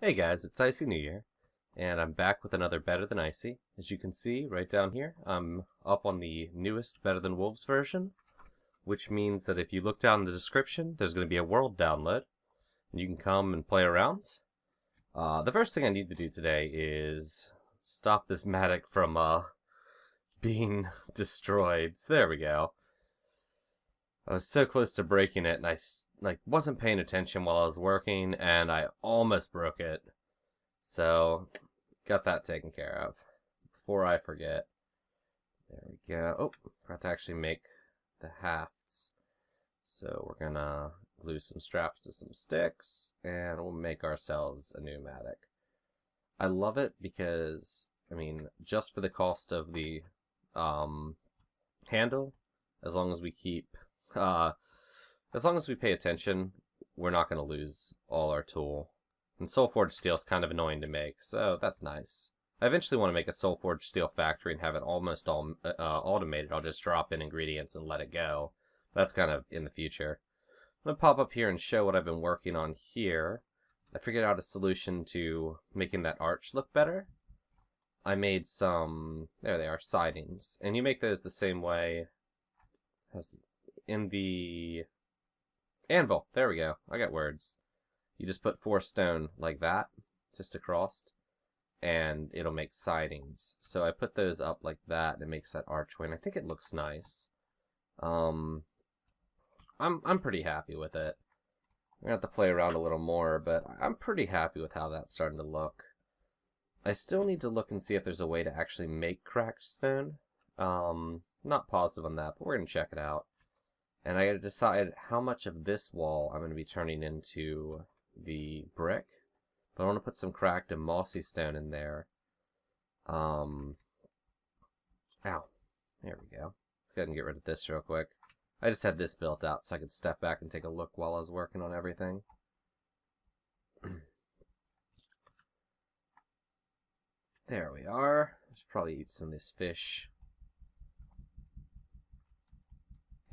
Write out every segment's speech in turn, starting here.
Hey guys, it's IcyNewYear, and I'm back with another Better Than Icy. As you can see right down here, I'm up on the newest Better Than Wolves version, which means that if you look down in the description, there's going to be a world download, and you can come and play around. The first thing I need to do today is stop this mattock from being destroyed. So there we go. I was so close to breaking it, and I wasn't paying attention while I was working, and I almost broke it. So, got that taken care of. Before I forget. There we go. Oh, forgot to actually make the hafts. So we're gonna glue some straps to some sticks, and we'll make ourselves a new mattock. I love it because, I mean, just for the cost of the handle, as long as we keep as long as we pay attention, we're not going to lose all our tool. And Soulforged steel is kind of annoying to make, so that's nice. I eventually want to make a Soulforged steel factory and have it almost all automated. I'll just drop in ingredients and let it go. That's kind of in the future. I'm going to pop up here and show what I've been working on here. I figured out a solution to making that arch look better. I made some, there they are, sidings. And you make those the same way as in the anvil. There we go. I got words. You just put 4 stone like that, just across, and it'll make sidings. So I put those up like that, and it makes that archway, and I think it looks nice. I'm pretty happy with it. I'm gonna have to play around a little more, but I'm pretty happy with how that's starting to look. I still need to look and see if there's a way to actually make cracked stone. Not positive on that, but we're gonna check it out. And I gotta decide how much of this wall I'm gonna be turning into the brick. But I want to put some cracked and mossy stone in there. Ow. There we go. Let's go ahead and get rid of this real quick. I just had this built out so I could step back and take a look while I was working on everything. There we are. I should probably eat some of this fish.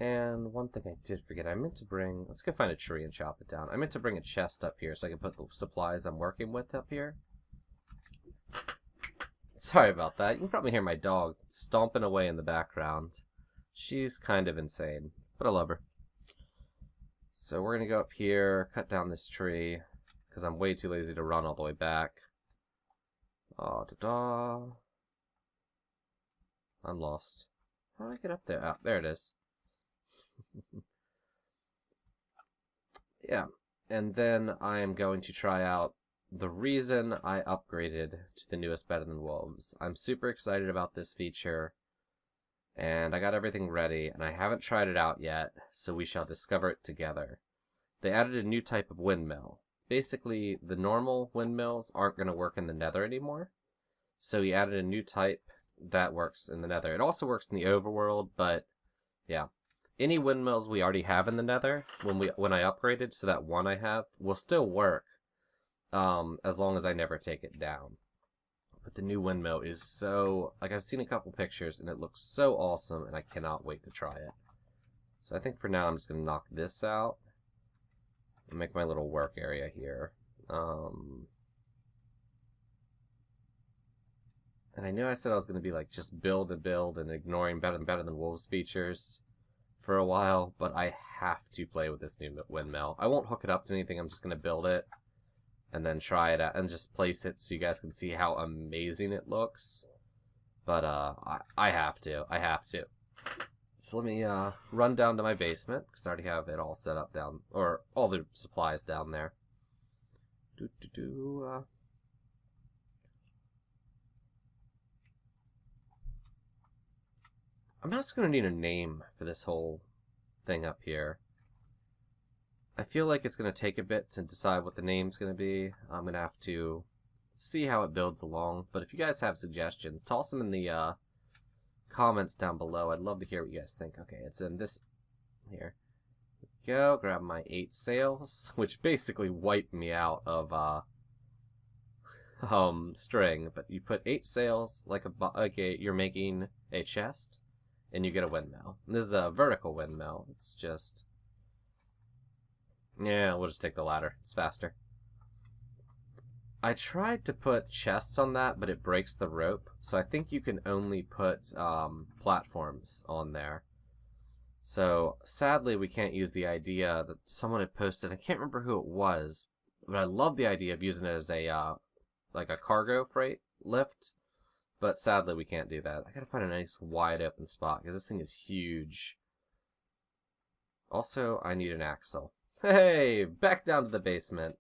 And one thing I did forget, I meant to bring, let's go find a tree and chop it down. I meant to bring a chest up here so I can put the supplies I'm working with up here. Sorry about that. You can probably hear my dog stomping away in the background. She's kind of insane, but I love her. So we're going to go up here, cut down this tree, because I'm way too lazy to run all the way back. Da-da. I'm lost. How do I get up there? Oh, there it is. Yeah, and then I am going to try out the reason I upgraded to the newest Better Than Wolves. I'm super excited about this feature, and I got everything ready, and I haven't tried it out yet, so we shall discover it together. They added a new type of windmill. Basically, the normal windmills aren't going to work in the Nether anymore, so he added a new type that works in the Nether. It also works in the overworld, but yeah. Any windmills we already have in the Nether, when I upgraded, so that one I have, will still work, as long as I never take it down. But the new windmill is so, like, I've seen a couple pictures, and it looks so awesome, and I cannot wait to try it. So I think for now I'm just going to knock this out, and make my little work area here. And I knew I said I was going to be, like, just build and ignoring Better Than Wolves features for a while, but I have to play with this new windmill. I won't hook it up to anything, I'm just going to build it, and then try it out, and just place it so you guys can see how amazing it looks. But, I have to. So let me, run down to my basement, because I already have it all set up down, or all the supplies down there. I'm also going to need a name for this whole thing up here. I feel like it's going to take a bit to decide what the name's going to be. I'm going to have to see how it builds along. But if you guys have suggestions, toss them in the comments down below. I'd love to hear what you guys think. Okay, it's in this here. Go, grab my 8 sails, which basically wiped me out of string. But you put 8 sails like you're making a chest. And you get a windmill. And this is a vertical windmill. It's just Yeah, we'll just take the ladder. It's faster. I tried to put chests on that, but it breaks the rope. So I think you can only put platforms on there. So sadly, we can't use the idea that someone had posted. I can't remember who it was, but I love the idea of using it as a like a cargo freight lift. But sadly, we can't do that. I gotta find a nice wide open spot because this thing is huge. Also, I need an axle. Hey, back down to the basement.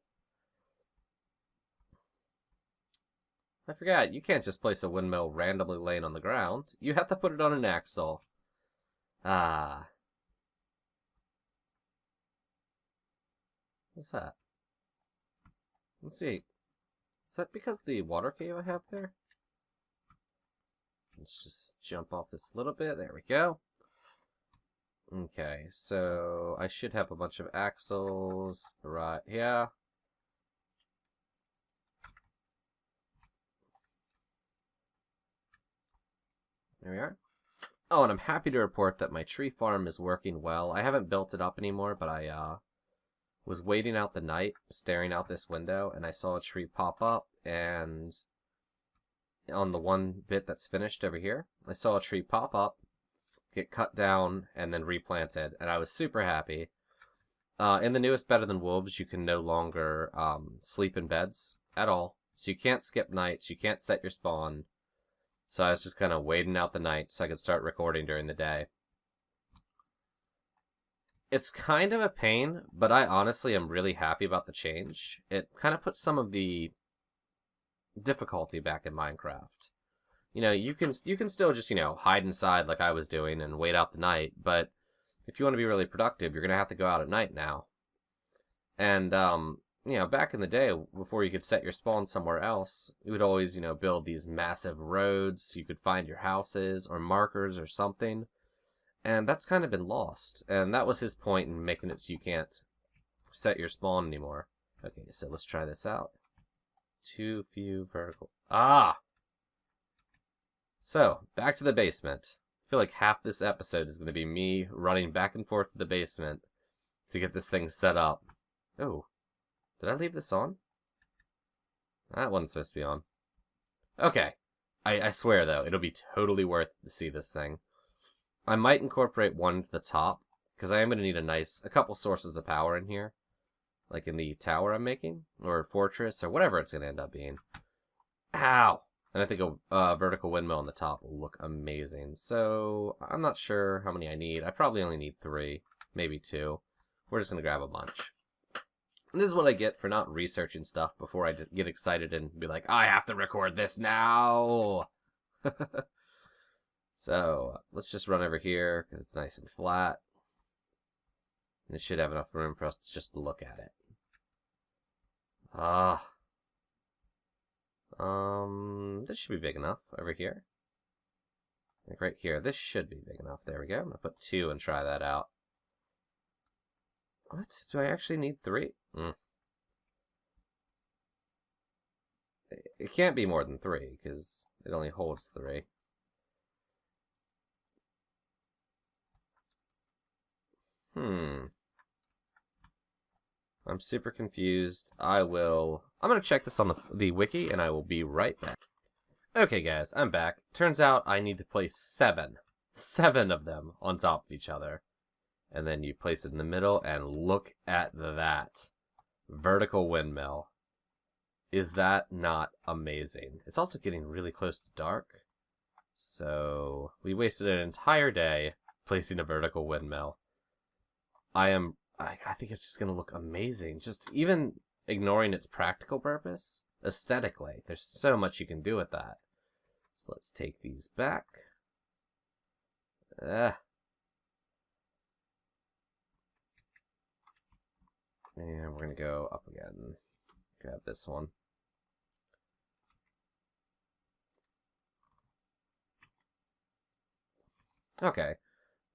I forgot, you can't just place a windmill randomly laying on the ground. You have to put it on an axle. Ah. What's that? Let's see. Is that because of the water cave I have there? Let's just jump off this a little bit. There we go. Okay, so I should have a bunch of axles right here. There we are. Oh, and I'm happy to report that my tree farm is working well. I haven't built it up anymore, but I was waiting out the night, staring out this window, and I saw a tree pop up, and on the one bit that's finished over here, I saw a tree pop up, get cut down, and then replanted, and I was super happy. In the newest Better Than Wolves, you can no longer sleep in beds at all, so you can't skip nights, you can't set your spawn. So I was just kind of waiting out the night so I could start recording during the day. It's kind of a pain, but I honestly am really happy about the change. It kind of puts some of the difficulty back in Minecraft. You know, you can still just, you know, hide inside like I was doing and wait out the night, but if you want to be really productive, you're going to have to go out at night now. And, you know, back in the day, before you could set your spawn somewhere else, you would always, you know, build these massive roads so you could find your houses or markers or something. And that's kind of been lost. And that was his point in making it so you can't set your spawn anymore. Okay, so let's try this out. Too few vertical... Ah! So, back to the basement. I feel like half this episode is going to be me running back and forth to the basement to get this thing set up. Oh. Did I leave this on? That wasn't supposed to be on. Okay. I swear, though, it'll be totally worth to see this thing. I might incorporate one to the top, because I am going to need a couple sources of power in here. Like in the tower I'm making, or fortress, or whatever it's going to end up being. Ow! And I think a vertical windmill on the top will look amazing. So, I'm not sure how many I need. I probably only need 3, maybe 2. We're just going to grab a bunch. And this is what I get for not researching stuff before I get excited and be like, I have to record this now! So, let's just run over here, because it's nice and flat. And it should have enough room for us to just look at it. This should be big enough over here. Like right here, this should be big enough. There we go. I'm going to put 2 and try that out. What? Do I actually need 3? It can't be more than 3, because it only holds 3. I'm super confused. I'm going to check this on the wiki, and I will be right back. Okay, guys, I'm back. Turns out I need to place 7 of them on top of each other. And then you place it in the middle, and look at that. Vertical windmill. Is that not amazing? It's also getting really close to dark. So, we wasted an entire day placing a vertical windmill. I think it's just going to look amazing. Just even ignoring its practical purpose, aesthetically, there's so much you can do with that. So let's take these back. And we're going to go up again. Grab this one. Okay.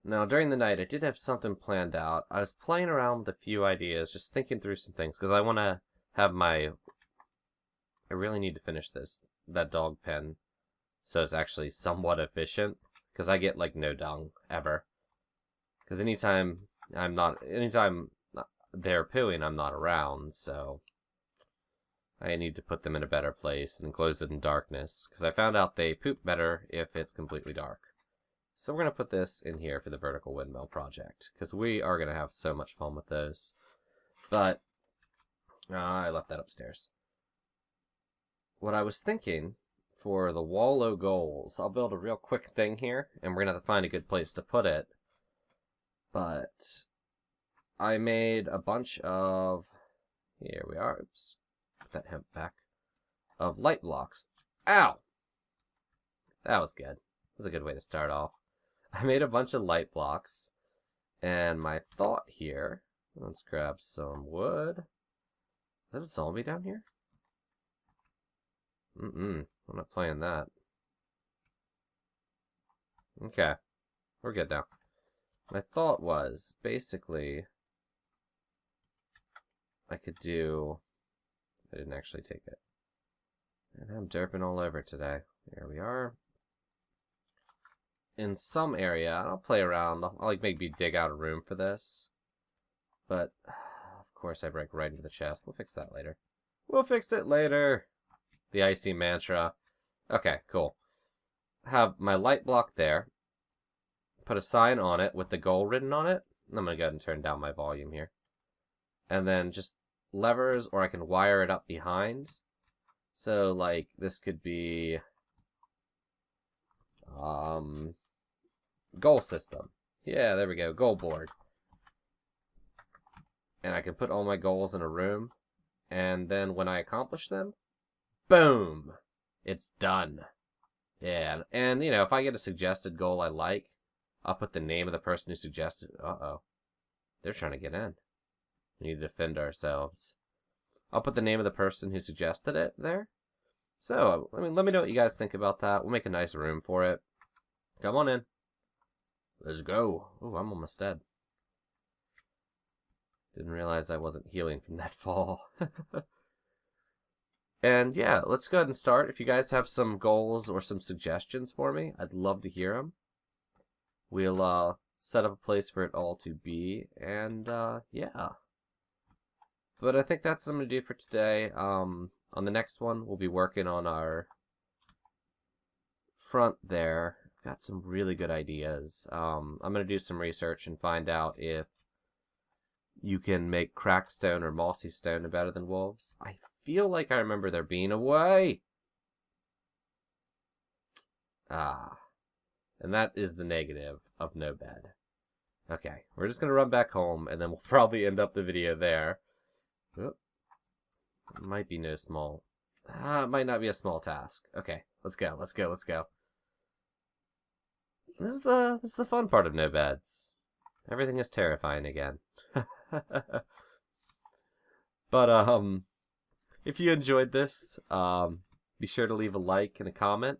Now, during the night, I did have something planned out. I was playing around with a few ideas, just thinking through some things, because I want to have I really need to finish that dog pen, so it's actually somewhat efficient, because I get, like, no dung, ever. Because anytime they're pooing, I'm not around, so I need to put them in a better place and enclose it in darkness, because I found out they poop better if it's completely dark. So we're going to put this in here for the vertical windmill project, because we are going to have so much fun with those. But, I left that upstairs. What I was thinking for the Wallow goals, I'll build a real quick thing here, and we're going to have to find a good place to put it. But I made a bunch of, here we are, oops, put that hemp back, of light blocks. Ow! That was good. That was a good way to start off. I made a bunch of light blocks, and my thought here, let's grab some wood. Is that a zombie down here? I'm not playing that. Okay, we're good now. My thought was, basically, I could do... I didn't actually take it. And I'm derping all over today. There we are. In some area, I'll play around. I'll like maybe dig out a room for this. But, of course, I break right into the chest. We'll fix that later. We'll fix it later! The Icy mantra. Okay, cool. Have my light block there. Put a sign on it with the goal written on it. I'm going to go ahead and turn down my volume here. And then just levers, or I can wire it up behind. So, like, this could be... goal system. Yeah, there we go. Goal board. And I can put all my goals in a room. And then when I accomplish them, boom! It's done. Yeah, and, you know, if I get a suggested goal I like, I'll put the name of the person who suggested it. Uh-oh. They're trying to get in. We need to defend ourselves. I'll put the name of the person who suggested it there. So, I mean, let me know what you guys think about that. We'll make a nice room for it. Come on in. Let's go. Oh, I'm almost dead. Didn't realize I wasn't healing from that fall. And yeah, let's go ahead and start. If you guys have some goals or some suggestions for me, I'd love to hear them. We'll set up a place for it all to be, and yeah. But I think that's what I'm going to do for today. On the next one, we'll be working on our front there. Got some really good ideas. I'm going to do some research and find out if you can make cracked stone or mossy stone better than wolves. I feel like I remember there being a way. And that is the negative of no bed. Okay, we're just going to run back home, and then we'll probably end up the video there. Oop. It might be no small... it might not be a small task. Okay, let's go, let's go, let's go. This is the fun part of no beds. Everything is terrifying again. But, if you enjoyed this, be sure to leave a like and a comment.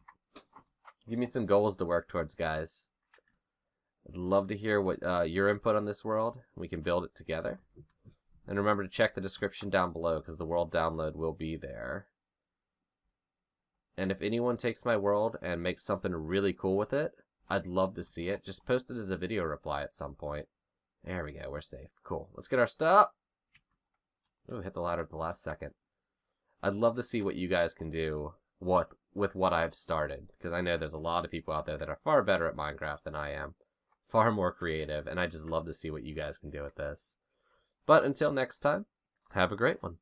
Give me some goals to work towards, guys. I'd love to hear what your input on this world. We can build it together. And remember to check the description down below, because the world download will be there. And if anyone takes my world and makes something really cool with it, I'd love to see it. Just post it as a video reply at some point. There we go, we're safe. Cool. Let's get our stuff. Ooh, hit the ladder at the last second. I'd love to see what you guys can do with what I've started, because I know there's a lot of people out there that are far better at Minecraft than I am. Far more creative, and I just love to see what you guys can do with this. But until next time, have a great one.